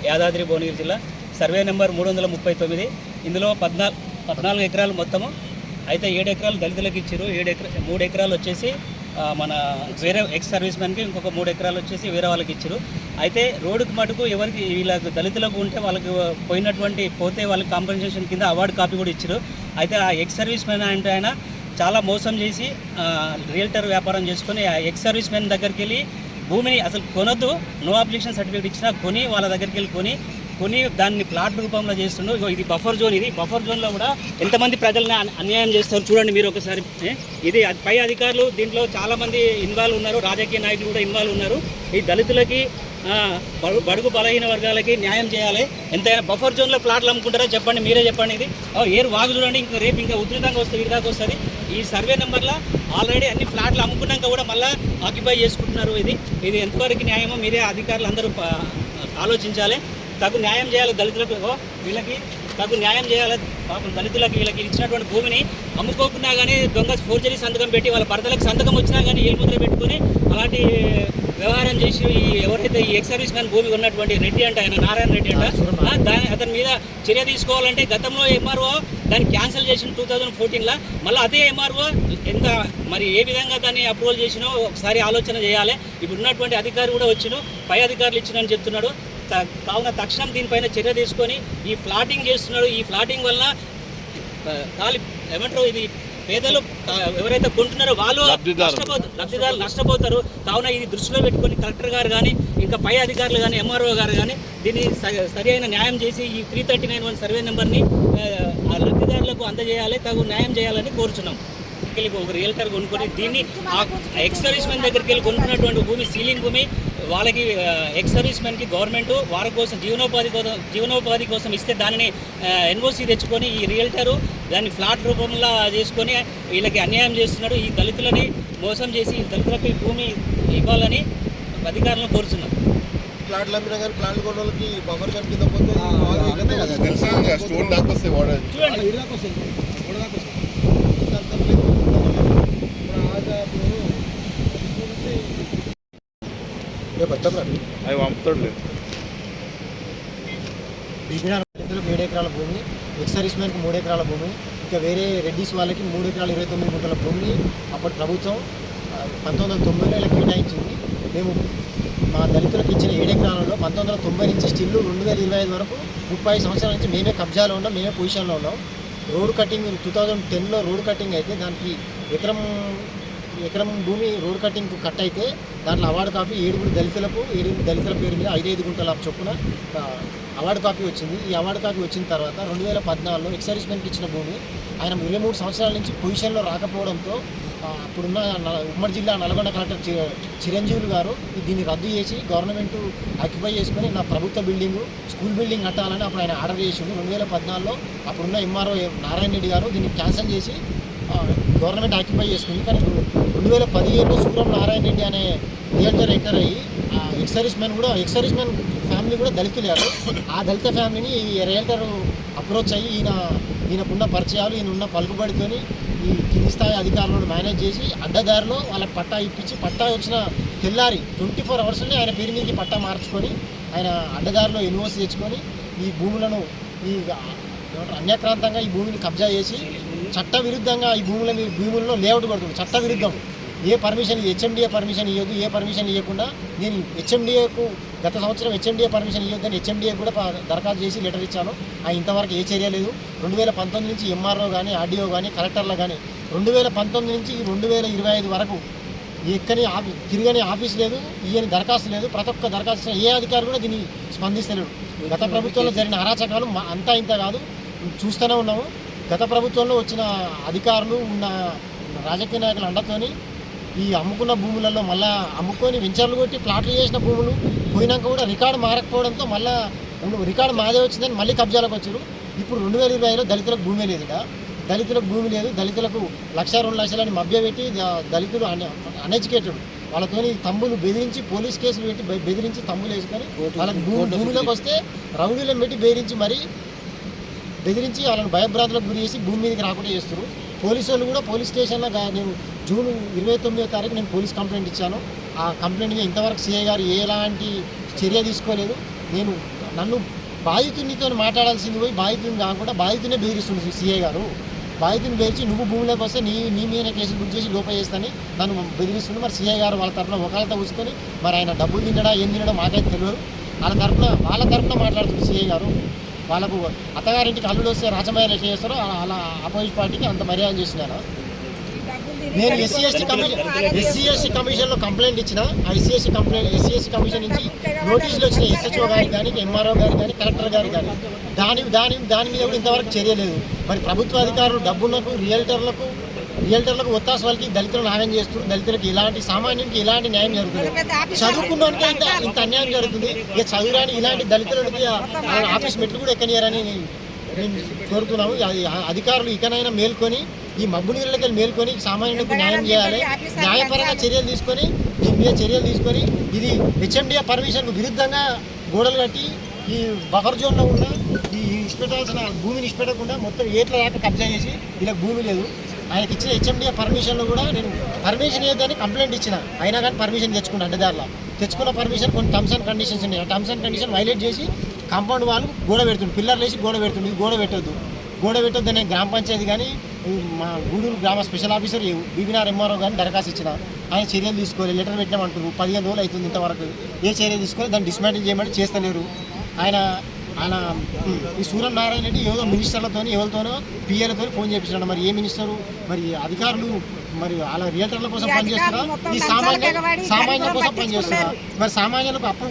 యాదాద్రి భువనగిరి జిల్లా survey number 339. ఇందులో 14 ఎకరాలు మొత్తము. అయితే 7 ఎకరాలు దళితులకు ఇచ్చారు. 3 ఎకరాలు వచ్చేసి మన వేరే ఎక్స్ సర్వీస్ మ్యాన్కి, ఇంకొక 3 ఎకరాలు వచ్చేసి వేరే వాళ్ళకి ఇచ్చారు. అయితే రోడ్డుకు మటుకు ఎవరికి వీళ్ళకి దళితులకు ఉంటే వాళ్ళకి పోతే వాళ్ళకి కాంపెన్సేషన్ కింద అవార్డు కాపీ కూడా ఇచ్చారు. అయితే ఆ ఎక్స్ సర్వీస్ మ్యాన్ అంటే ఆయన చాలా మోసం చేసి రియల్టర్ వ్యాపారం చేసుకొని ఆ ఎక్స్ సర్వీస్ మ్యాన్ దగ్గరికి వెళ్ళి భూమిని అసలు కొనొద్దు, నో అబ్జెక్షన్ సర్టిఫికేట్ ఇచ్చినా కొని వాళ్ళ దగ్గరికి వెళ్ళి కొని దాన్ని ప్లాట్ రూపంలో చేస్తుండ్రు. ఇది బఫర్ జోన్. ఇది బఫర్ జోన్లో కూడా ఎంతమంది ప్రజల్ని అన్యాయం చేస్తారు చూడండి మీరు ఒకసారి. ఇది పై అధికారులు దీంట్లో చాలామంది ఇన్వాల్వ్ ఉన్నారు, రాజకీయ నాయకులు కూడా ఇన్వాల్వ్ ఉన్నారు. ఈ దళితులకి బడుగు బలహీన వర్గాలకి న్యాయం చేయాలి. ఎంతైనా బఫర్ జోన్లో ప్లాట్లు అమ్ముకుంటారో చెప్పండి, మీరే చెప్పండి. ఇది ఏరు వాగు చూడండి, ఇంకా రేపు ఇంకా ఉధృతంగా వస్తుంది, వీరిదాకా వస్తుంది. ఈ సర్వే నెంబర్లో ఆల్రెడీ అన్ని ఫ్లాట్లు అమ్ముకున్నాక కూడా మళ్ళీ ఆక్యుపై చేసుకుంటున్నారు. ఇది ఎంతవరకు న్యాయమో మీరే అధికారులు అందరూ ఆలోచించాలి. తగు న్యాయం చేయాలి దళితులకు. వీళ్ళకి తగు న్యాయం చేయాలి. పాపం దళితులకు వీళ్ళకి ఇచ్చినటువంటి భూమిని అమ్ముకోకున్నా కానీ దొంగ ఫోర్జరీ సంతకం పెట్టి వాళ్ళ భర్తలకు సంతకం వచ్చినా కానీ ఏలుముద్ర పెట్టుకుని అలాంటి వ్యవహారం చేసి ఎవరైతే ఈ ఎక్స్ సర్వీస్ మ్యాన్ భూమి ఉన్నటువంటి రెడ్డి అంటే ఆయన నారాయణ రెడ్డి అంట, అతని మీద చర్య తీసుకోవాలంటే గతంలో ఎంఆర్ఓ దాన్ని క్యాన్సిల్ చేసిన 2014లో మళ్ళీ అదే ఎంఆర్ఓ మరి ఏ విధంగా దాన్ని అప్రూవల్ చేసినో ఒకసారి ఆలోచన చేయాలి. ఇప్పుడు ఉన్నటువంటి అధికారి కూడా వచ్చిన పై అధికారులు ఇచ్చినని చెప్తున్నాడు. కావున తక్షణం దీనిపైన చర్య తీసుకొని ఈ ఫ్లాటింగ్ చేస్తున్నాడు. ఈ ఫ్లాటింగ్ వల్ల ఏమంటారు, ఇది పేదలు ఎవరైతే కొంటున్నారో వాళ్ళు లబ్ధిదారులు నష్టపోతారు. కావున ఇది దృష్టిలో పెట్టుకొని కలెక్టర్ గారు కానీ ఇంకా పై అధికారులు కానీ ఎంఆర్ఓ గారు కానీ దీన్ని సరి అయిన న్యాయం చేసి ఈ 339 సర్వే నెంబర్ని ఆ లబ్ధిదారులకు అందజేయాలి, తగు న్యాయం చేయాలని కోరుచున్నాం. ఒక రియల్టర్ కొనుక్కొని దీన్ని ఎక్స్ సర్వీస్ మెన్ దగ్గరికి వెళ్ళి కొనుక్కున్నటువంటి భూమి సీలింగ్ భూమి వాళ్ళకి ఎక్స్ సర్వీస్ మెన్కి గవర్నమెంట్ వారి కోసం జీవనోపాధి కోసం ఇస్తే దానిని ఎన్ఓసి తెచ్చుకొని ఈ రియల్టరు దాన్ని ఫ్లాట్ రూపంలో చేసుకొని వీళ్ళకి అన్యాయం చేస్తున్నాడు. ఈ దళితులని మోసం చేసి ఈ దళితులకి భూమి ఇవ్వాలని అధికారులను కోరుతున్నాం. ప్లాట్లు అమ్మినా కానీ ప్లాట్లు కొన్న వాళ్ళకి బఫర్ జోన్ కింద పోతే అవి పంపుతాడు. 7 ఎకరాల భూమి, ఎక్స్ సర్వీస్ మ్యాన్కి 3 ఎకరాల భూమి, ఇంకా వేరే రెడ్డిస్ వాళ్ళకి 3 ఎకరాల 29 గుంటల భూమిని అప్పటి ప్రభుత్వం 1990లో ఇలా కేటాయించింది. మేము మా దళితులకు ఇచ్చిన 7 ఎకరాలలో 1990 నుంచి స్టిల్ 2025 వరకు 35 సంవత్సరాల నుంచి మేమే కబ్జాలో ఉన్నాం, మేమే పొజిషన్లో ఉన్నాం. రోడ్ కటింగ్ 2010లో రోడ్ కటింగ్ అయితే దానికి ఎకరం భూమి రోడ్ కటింగ్ కట్ అయితే దాంట్లో అవార్డు కాపీ 7 దళితుల పేరు మీద 5 గుంటల చొప్పున అవార్డు కాపీ వచ్చింది. ఈ అవార్డు కాపీ వచ్చిన తర్వాత 2014లో ఎక్స్ సర్వీస్ మ్యాన్కి ఇచ్చిన భూమి ఆయన 23 సంవత్సరాల నుంచి పొజిషన్లో రాకపోవడంతో అప్పుడున్న ఉమ్మడి జిల్లా నల్గొండ కలెక్టర్ చిరంజీవులు గారు దీన్ని రద్దు చేసి గవర్నమెంట్ ఆక్యుపై చేసుకుని నా ప్రభుత్వ స్కూల్ బిల్డింగ్ కట్టాలని అప్పుడు ఆయన ఆర్డర్ చేసిండు. 2014లో అప్పుడున్న ఎంఆర్ఓ నారాయణ రెడ్డి గారు దీన్ని క్యాన్సిల్ చేసి గవర్నమెంట్ ఆక్యుపై చేసుకుంది. కానీ 2015లో సూరం నారాయణ రెడ్డి అనే రియల్టర్ ఎంటర్ అయ్యి ఎక్స్ సర్వీస్ మ్యాన్ ఫ్యామిలీ కూడా దళితులేరు. ఆ దళిత ఫ్యామిలీని ఈ రియల్టర్ అప్రోచ్ అయ్యి ఈయనకున్న పరిచయాలు ఈయన పలుకుబడితోని ఈ కింది స్థాయి అధికారులను మేనేజ్ చేసి అడ్డదారిలో వాళ్ళకి పట్టా ఇప్పించి పట్టా వచ్చిన తెల్లారి 24 అవర్స్లోనే ఆయన పేరు మీదకి పట్టా మార్చుకొని ఆయన అడ్డదారిలో ఎన్ఓసి తెచ్చుకొని ఈ భూములను అన్యాక్రాంతంగా ఈ భూమిని కబ్జా చేసి చట్టవిరుద్ధంగా ఈ భూములలో లేఅవుట్ పడుతుంది. చట్టవిరుద్ధం. ఏ పర్మిషన్ హెచ్ఎండిఏ పర్మిషన్ ఇవ్వదు. ఏ పర్మిషన్ ఇవ్వకుండా నేను హెచ్ఎండిఏకు గత సంవత్సరం హెచ్ఎండిఏ పర్మిషన్ ఇవ్వద్దని హెచ్ఎండిఏ కూడా దరఖాస్తు చేసి లెటర్ ఇచ్చాను. ఇంతవరకు ఏ చర్య లేదు. 2019 నుంచి ఎంఆర్ఓ కానీ ఆర్డీఓ కానీ కలెక్టర్లు కానీ 2019 నుంచి 2025 వరకు తిరగని ఆఫీస్ లేదు, ఈయన దరఖాస్తు లేదు. ప్రతి ఒక్క దరఖాస్తు ఏ అధికారి కూడా దీన్ని స్పందిస్తలేడు. గత ప్రభుత్వంలో జరిగిన అరాచకాలు అంతా ఇంత కాదు, చూస్తూనే ఉన్నాము. గత ప్రభుత్వంలో వచ్చిన అధికారులు ఉన్న రాజకీయ నాయకుల అండతోని ఈ అమ్ముకున్న భూములలో మళ్ళీ అమ్ముకొని వెంచర్లు కొట్టి ప్లాట్లు చేసిన భూములు పోయినాక కూడా రికార్డు మారకపోవడంతో మళ్ళీ రికార్డు మాదే వచ్చిందని మళ్ళీ కబ్జాలకు వచ్చారు. ఇప్పుడు 2025లో దళితులకు భూమి లేదు. దళితులకు భూమి లేదు. దళితులకు 1,00,000, 2 లక్షలని మభ్యపెట్టి దళితులు అన్ఎడ్యుకేటెడ్ వాళ్ళతోని తమ్ములు బెదిరించి పోలీస్ కేసులు పెట్టి బెదిరించి తమ్ములు వేసుకొని వాళ్ళకి భూమిలోకి వస్తే రౌడీలను పెట్టి బెదిరించి మరి బెదిరించి వాళ్ళని భయభ్రాంతులకు గురి చేసి భూమి మీదకి రాకుండా చేస్తారు. పోలీసు వాళ్ళు కూడా పోలీస్ స్టేషన్లో నేను జూన్ 29వ తారీఖు నేను పోలీస్ కంప్లైంట్ ఇచ్చాను. ఆ కంప్లైంట్ మీద ఇంతవరకు సీఐ గారు ఎలాంటి చర్య తీసుకోలేదు. నన్ను బాధితునితో మాట్లాడాల్సింది పోయి బాధితుని కాకుండా బాధితునే బెదిరిస్తుంది సీఐ గారు. బాధితుని బెదిరించి నువ్వు భూమిలోకి వస్తే నీ మీద కేసులు బుక్ చేసి లోప చేస్తాని నన్ను బెదిరిస్తుంది. మరి సీఐ గారు వాళ్ళ తరఫున ఒకళ్ళతో కూసుకొని మరి ఆయన డబ్బులు తినడా ఏం తినడో మాకైతే తెలియదు. వాళ్ళ తరఫున మాట్లాడుతుంది సీఐ గారు. వాళ్ళకు అత్తగారింటికి అల్లుడు వస్తే రాజమయ్య ఎట్లా చేస్తారో అలా ఆపోజిట్ పార్టీకి అంత మర్యాద చేసినాను. నేను ఎస్సీ కమిషన్లో కంప్లైంట్ ఇచ్చిన. ఆ ఎస్సీ కమిషన్ నుంచి నోటీసులు వచ్చినాయి ఎస్హెచ్ఓ గారికి కానీ, ఎంఆర్ఓ గారికి కానీ, కలెక్టర్ గారికి కానీ. దాని మీద కూడా ఇంతవరకు చర్య లేదు. మరి ప్రభుత్వ అధికారులు డబ్బులకు రియల్టర్లకు ఒత్తాస వాళ్ళకి దళితులను ఆగం చేస్తున్నారు. దళితులకు ఇలాంటి సామాన్యునికి ఇలాంటి న్యాయం జరుగుతుంది. చదువుకున్నానికి ఇంత అన్యాయం జరుగుతుంది. ఇక చదువురాని ఇలాంటి దళితులకి ఆఫీస్ మెట్లు కూడా ఎక్కనియారని మేము కోరుతున్నాము. అధికారులు ఇకనైనా మేల్కొని ఈ మబ్బు నీళ్ళకి మేల్కొని సామాన్యులకు న్యాయం చేయాలి. న్యాయపరంగా చర్యలు తీసుకొని దీని మీద చర్యలు తీసుకొని ఇది హెచ్ఎండిఏ పర్మిషన్కు విరుద్ధంగా గోడలు కట్టి ఈ బఫర్ జోన్లో ఉన్న ఈ ఇష్టపెట్టాల్సిన భూమిని ఇష్టపెట్టకుండా మొత్తం ఏట్ల దాకా కబ్జా చేసి ఇలా భూమి లేదు. ఆయనకి ఇచ్చిన హెచ్ఎండిఏ పర్మిషన్లో కూడా నేను పర్మిషన్ ఇవ్వద్దని కంప్లైంట్ ఇచ్చిన. అయినా కానీ పర్మిషన్ తెచ్చుకుంటా అడ్డదారిలో తెచ్చుకున్న పర్మిషన్ కొన్ని టర్మ్స్ అండ్ కండిషన్స్ ఉన్నాయి. ఆ టర్మ్స్ అండ్ కండిషన్ వైలేట్ చేసి కాంపౌండ్ వాళ్ళు గోడ పెడుతుంది, పిల్లర్లు వేసి గోడ పెడుతుంది. ఇది గోడ పెట్టొద్దు నేను గ్రామ పంచాయతీ కానీ మా గూడూరు గ్రామ స్పెషల్ ఆఫీసర్ బీబీఆర్ ఎంఆర్ఓ కానీ దరఖాస్తు ఇచ్చిన. ఆయన చర్యలు తీసుకోవాలి. లెటర్ పెట్టినామంటారు. 15 రోజులు అవుతుంది ఇంతవరకు ఏ చర్య తీసుకోవాలి. దాన్ని డిస్మాంటిల్ చేయమంటే చేస్తలేరు. ఆయన ఈ సూర్యనారాయణ రెడ్డి ఏదో మినిస్టర్లతో ఎవరితోనో పిఏలతో ఫోన్ చేయించాడు. మరి ఏ మినిస్టరు మరి అధికారులు మరి వాళ్ళ రియల్టర్ల కోసం పనిచేస్తున్నారు, ఈ సామాన్యుల కోసం పనిచేస్తున్నారు. మరి సామాన్యులకు అప్పుడు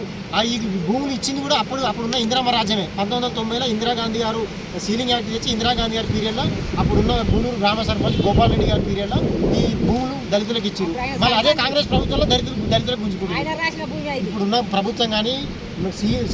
ఈ భూములు ఇచ్చింది కూడా అప్పుడున్న ఇందిరమ్మ రాజ్యమే. 1990లో ఇందిరాగాంధీ గారు సీలింగ్ యాక్ట్ తెచ్చి ఇందిరాగాంధీ గారి పీరియడ్లో అప్పుడున్న గూడూరు గ్రామ సర్పంచ్ గోపాల్ రెడ్డి గారి పీరియడ్లో ఈ భూములు దళితులకు ఇచ్చారు. మళ్ళీ అదే కాంగ్రెస్ ప్రభుత్వంలో దళితులకు గుంజుకుంటారు. ఇప్పుడున్న ప్రభుత్వం కానీ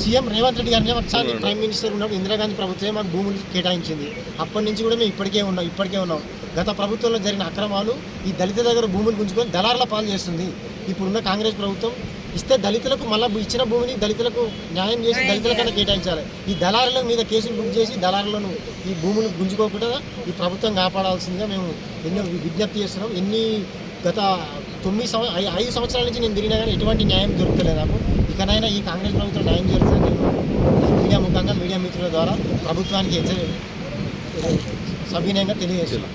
సీఎం రేవంత్ రెడ్డి గారిని ఒకసారి ప్రైమ్ మినిస్టర్ ఉన్నప్పుడు ఇందిరాగాంధీ ప్రభుత్వమే మాకు భూములు కేటాయించింది. అప్పటి నుంచి కూడా మేము ఇప్పటికే ఉన్నాం. గత ప్రభుత్వంలో జరిగిన అక్రమాలు ఈ దళితుల దగ్గర భూములు గుంజుకొని దళారుల పాలు చేస్తుంది. ఇప్పుడున్న కాంగ్రెస్ ప్రభుత్వం ఇస్తే దళితులకు మళ్ళీ ఇచ్చిన భూమిని దళితులకు న్యాయం చేసి దళితులకన్నా కేటాయించాలి. ఈ దళారుల మీద కేసులు బుక్ చేసి దళారులను ఈ భూములు గుంజుకోకుండా ఈ ప్రభుత్వం కాపాడాల్సిందిగా మేము ఎన్నో విజ్ఞప్తి చేస్తున్నాం. గత 5 సంవత్సరాల నుంచి నేను తిరిగినా కానీ ఎటువంటి న్యాయం దొరకలేదు నాకు. ఇకనైనా ఈ కాంగ్రెస్ ప్రభుత్వం న్యాయం జరుగుతుంది. మీడియా ముఖంగా మీడియా మిత్రుల ద్వారా ప్రభుత్వానికి సవినయంగా తెలియజేస్తున్నాం.